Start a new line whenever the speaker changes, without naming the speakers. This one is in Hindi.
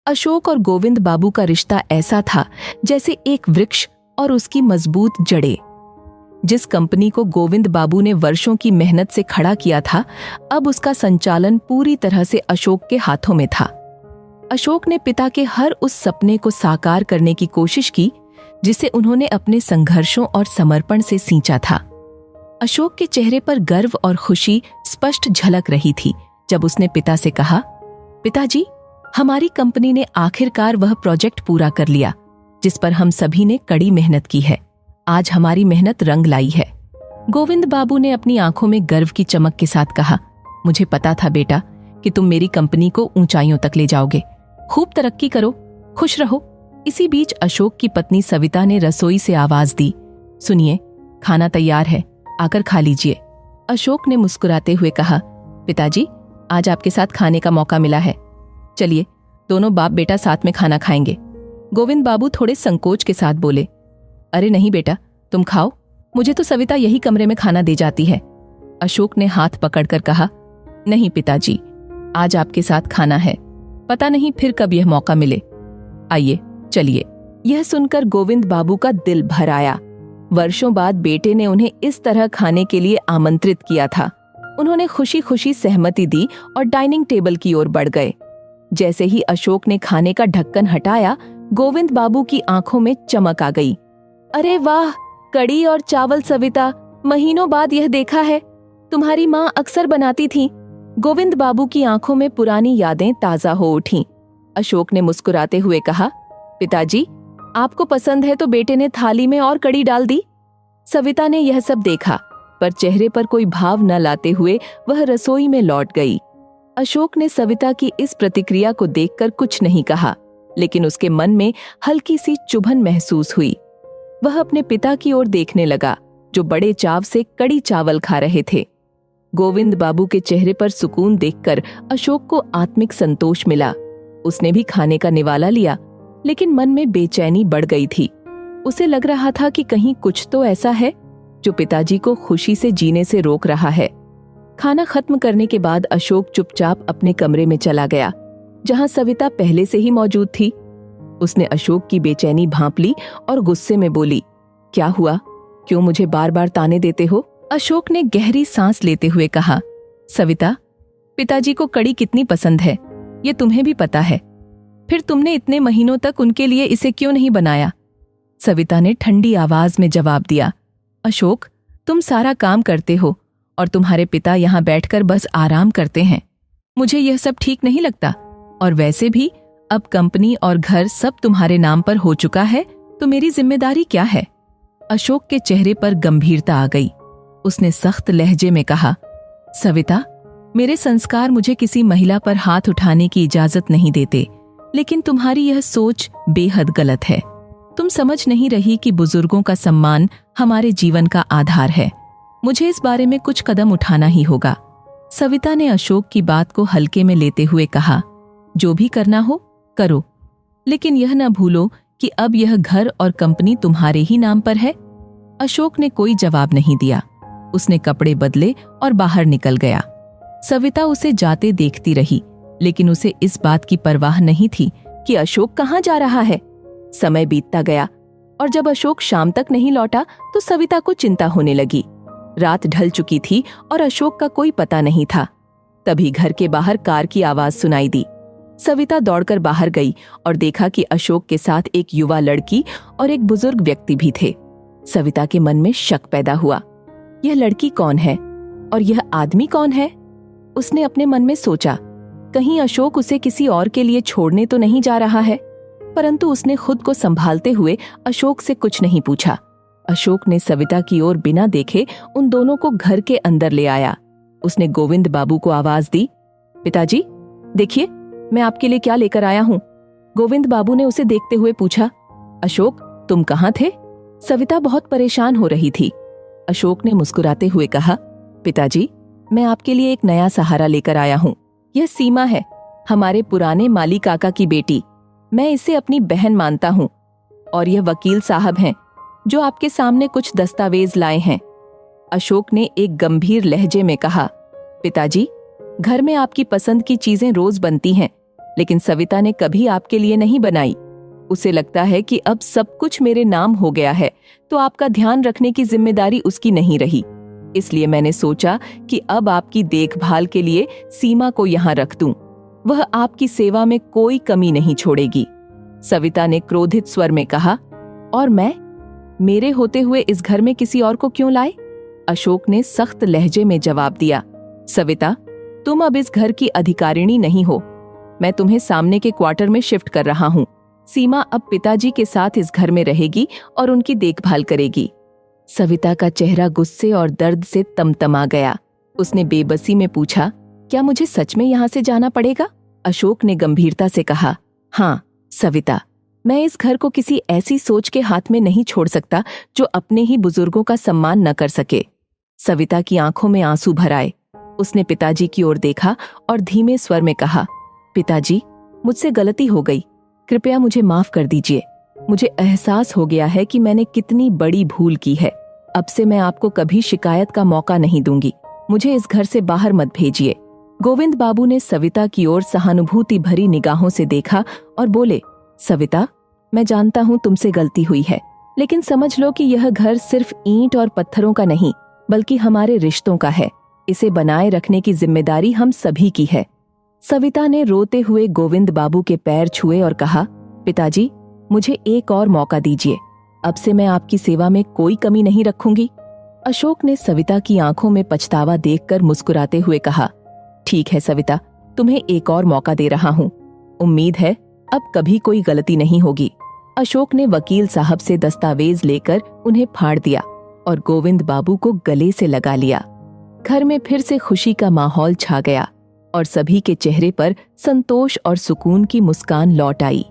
अशोक और गोविंद बाबू का रिश्ता ऐसा था जैसे एक वृक्ष और उसकी मजबूत जड़ें। जिस कंपनी को गोविंद बाबू ने वर्षों की मेहनत से खड़ा किया था, अब उसका संचालन पूरी तरह से अशोक के हाथों में था। अशोक ने पिता के हर उस सपने को साकार करने की कोशिश की जिसे उन्होंने अपने संघर्षों और समर्पण से सींचा था। अशोक के चेहरे पर गर्व और खुशी स्पष्ट झलक रही थी जब उसने पिता से कहा, पिताजी, हमारी कंपनी ने आखिरकार वह प्रोजेक्ट पूरा कर लिया जिस पर हम सभी ने कड़ी मेहनत की है। आज हमारी मेहनत रंग लाई है। गोविंद बाबू ने अपनी आंखों में गर्व की चमक के साथ कहा, मुझे पता था बेटा कि तुम मेरी कंपनी को ऊंचाइयों तक ले जाओगे। खूब तरक्की करो, खुश रहो। इसी बीच अशोक की पत्नी सविता ने रसोई से आवाज दी, सुनिए, खाना तैयार है, आकर खा लीजिए। अशोक ने मुस्कुराते हुए कहा, पिताजी, आज आपके साथ खाने का मौका मिला है। चलिए, दोनों बाप बेटा साथ में खाना खाएंगे। गोविंद बाबू थोड़े संकोच के साथ बोले, अरे नहीं बेटा, तुम खाओ, मुझे तो सविता यही कमरे में खाना दे जाती है। अशोक ने हाथ पकड़कर कहा, नहीं पिताजी, आज आपके साथ खाना है, पता नहीं फिर कब यह मौका मिले। आइए, चलिए। यह सुनकर गोविंद बाबू का दिल भर आया। वर्षों बाद बेटे ने उन्हें इस तरह खाने के लिए आमंत्रित किया था। उन्होंने खुशी खुशी सहमति दी और डाइनिंग टेबल की ओर बढ़ गए। जैसे ही अशोक ने खाने का ढक्कन हटाया, गोविंद बाबू की आंखों में चमक आ गई। अरे वाह, कड़ी और चावल सविता, महीनों बाद यह देखा है। तुम्हारी माँ अक्सर बनाती थी। गोविंद बाबू की आंखों में पुरानी यादें ताजा हो उठीं। अशोक ने मुस्कुराते हुए कहा, पिताजी, आपको पसंद है तो बेटे ने थाली में और कड़ी डाल दी। सविता ने यह सब देखा, पर चेहरे पर कोई भाव न लाते हुए वह रसोई में लौट गई। अशोक ने सविता की इस प्रतिक्रिया को देखकर कुछ नहीं कहा, लेकिन उसके मन में हल्की सी चुभन महसूस हुई। वह अपने पिता की ओर देखने लगा, जो बड़े चाव से कड़ी चावल खा रहे थे। गोविंद बाबू के चेहरे पर सुकून देखकर अशोक को आत्मिक संतोष मिला। उसने भी खाने का निवाला लिया, लेकिन मन में बेचैनी बढ़ गई थी। उसे लग रहा था कि कहीं कुछ तो ऐसा है जो पिताजी को खुशी से जीने से रोक रहा है। खाना खत्म करने के बाद अशोक चुपचाप अपने कमरे में चला गया, जहां सविता पहले से ही मौजूद थी। उसने अशोक की बेचैनी भांप ली और गुस्से में बोली, क्या हुआ? क्यों मुझे बार बार ताने देते हो? अशोक ने गहरी सांस लेते हुए कहा, सविता, पिताजी को कड़ी कितनी पसंद है ये तुम्हें भी पता है। फिर तुमने इतने महीनों तक उनके लिए इसे क्यों नहीं बनाया? सविता ने ठंडी आवाज में जवाब दिया, अशोक, तुम सारा काम करते हो और तुम्हारे पिता यहाँ बैठकर बस आराम करते हैं। मुझे यह सब ठीक नहीं लगता, और वैसे भी अब कंपनी और घर सब तुम्हारे नाम पर हो चुका है, तो मेरी जिम्मेदारी क्या है? अशोक के चेहरे पर गंभीरता आ गई। उसने सख्त लहजे में कहा, सविता, मेरे संस्कार मुझे किसी महिला पर हाथ उठाने की इजाजत नहीं देते, लेकिन तुम्हारी यह सोच बेहद गलत है। तुम समझ नहीं रही कि बुजुर्गों का सम्मान हमारे जीवन का आधार है। मुझे इस बारे में कुछ कदम उठाना ही होगा। सविता ने अशोक की बात को हल्के में लेते हुए कहा, जो भी करना हो करो, लेकिन यह न भूलो कि अब यह घर और कंपनी तुम्हारे ही नाम पर है। अशोक ने कोई जवाब नहीं दिया। उसने कपड़े बदले और बाहर निकल गया। सविता उसे जाते देखती रही, लेकिन उसे इस बात की परवाह नहीं थी कि अशोक कहाँ जा रहा है। समय बीतता गया और जब अशोक शाम तक नहीं लौटा तो सविता को चिंता होने लगी। रात ढल चुकी थी और अशोक का कोई पता नहीं था। तभी घर के बाहर कार की आवाज सुनाई दी। सविता दौड़कर बाहर गई और देखा कि अशोक के साथ एक युवा लड़की और एक बुजुर्ग व्यक्ति भी थे। सविता के मन में शक पैदा हुआ, यह लड़की कौन है और यह आदमी कौन है? उसने अपने मन में सोचा, कहीं अशोक उसे किसी और के लिए छोड़ने तो नहीं जा रहा है। परंतु उसने खुद को संभालते हुए अशोक से कुछ नहीं पूछा। अशोक ने सविता की ओर बिना देखे उन दोनों को घर के अंदर ले आया। उसने गोविंद बाबू को आवाज दी, पिताजी, देखिए मैं आपके लिए क्या लेकर आया हूँ। गोविंद बाबू ने उसे देखते हुए पूछा, अशोक, तुम कहाँ थे? सविता बहुत परेशान हो रही थी। अशोक ने मुस्कुराते हुए कहा, पिताजी, मैं आपके लिए एक नया सहारा लेकर आया हूँ। यह सीमा है, हमारे पुराने माली काका की बेटी। मैं इसे अपनी बहन मानता हूँ। और यह वकील साहब हैं, जो आपके सामने कुछ दस्तावेज लाए हैं। अशोक ने एक गंभीर लहजे में कहा, पिताजी, घर में आपकी पसंद की चीजें रोज बनती हैं, लेकिन सविता ने कभी आपके लिए नहीं बनाई। उसे लगता है कि अब सब कुछ मेरे नाम हो गया है, तो आपका ध्यान रखने की जिम्मेदारी उसकी नहीं रही। इसलिए मैंने सोचा कि अब आपकी देखभाल के लिए सीमा को यहाँ रख दूं। वह आपकी सेवा में कोई कमी नहीं छोड़ेगी। सविता ने क्रोधित स्वर में कहा। और मैं? मेरे होते हुए इस घर में किसी और को क्यों लाए? अशोक ने सख्त लहजे में जवाब दिया। सविता, तुम अब इस घर की अधिकारिणी नहीं हो। मैं तुम्हें सामने के क्वार्टर में शिफ्ट कर रहा हूँ। सीमा अब पिताजी के साथ इस घर में रहेगी और उनकी देखभाल करेगी। सविता का चेहरा गुस्से और दर्द से तमतमा गया। उसने बेबसी में पूछा, क्या मुझे सच में यहाँ से जाना पड़ेगा? अशोक ने गंभीरता से कहा। हाँ सविता, मैं इस घर को किसी ऐसी सोच के हाथ में नहीं छोड़ सकता जो अपने ही बुजुर्गों का सम्मान न कर सके। सविता की आंखों में आंसू भर आए। उसने पिताजी की ओर देखा और धीमे स्वर में कहा, पिताजी, मुझसे गलती हो गई, कृपया मुझे माफ कर दीजिए। मुझे एहसास हो गया है कि मैंने कितनी बड़ी भूल की है। अब से मैं आपको कभी शिकायत का मौका नहीं दूंगी। मुझे इस घर से बाहर मत भेजिए। गोविंद बाबू ने सविता की ओर सहानुभूति भरी निगाहों से देखा और बोले, सविता, मैं जानता हूँ तुमसे गलती हुई है, लेकिन समझ लो कि यह घर सिर्फ ईंट और पत्थरों का नहीं, बल्कि हमारे रिश्तों का है। इसे बनाए रखने की जिम्मेदारी हम सभी की है। सविता ने रोते हुए गोविंद बाबू के पैर छुए और कहा, पिताजी, मुझे एक और मौका दीजिए। अब से मैं आपकी सेवा में कोई कमी नहीं रखूंगी। अशोक ने सविता की आंखों में पछतावा देखकर मुस्कुराते हुए कहा, ठीक है सविता, तुम्हें एक और मौका दे रहा हूँ। उम्मीद है अब कभी कोई गलती नहीं होगी। अशोक ने वकील साहब से दस्तावेज लेकर उन्हें फाड़ दिया और गोविंद बाबू को गले से लगा लिया। घर में फिर से खुशी का माहौल छा गया और सभी के चेहरे पर संतोष और सुकून की मुस्कान लौट आई।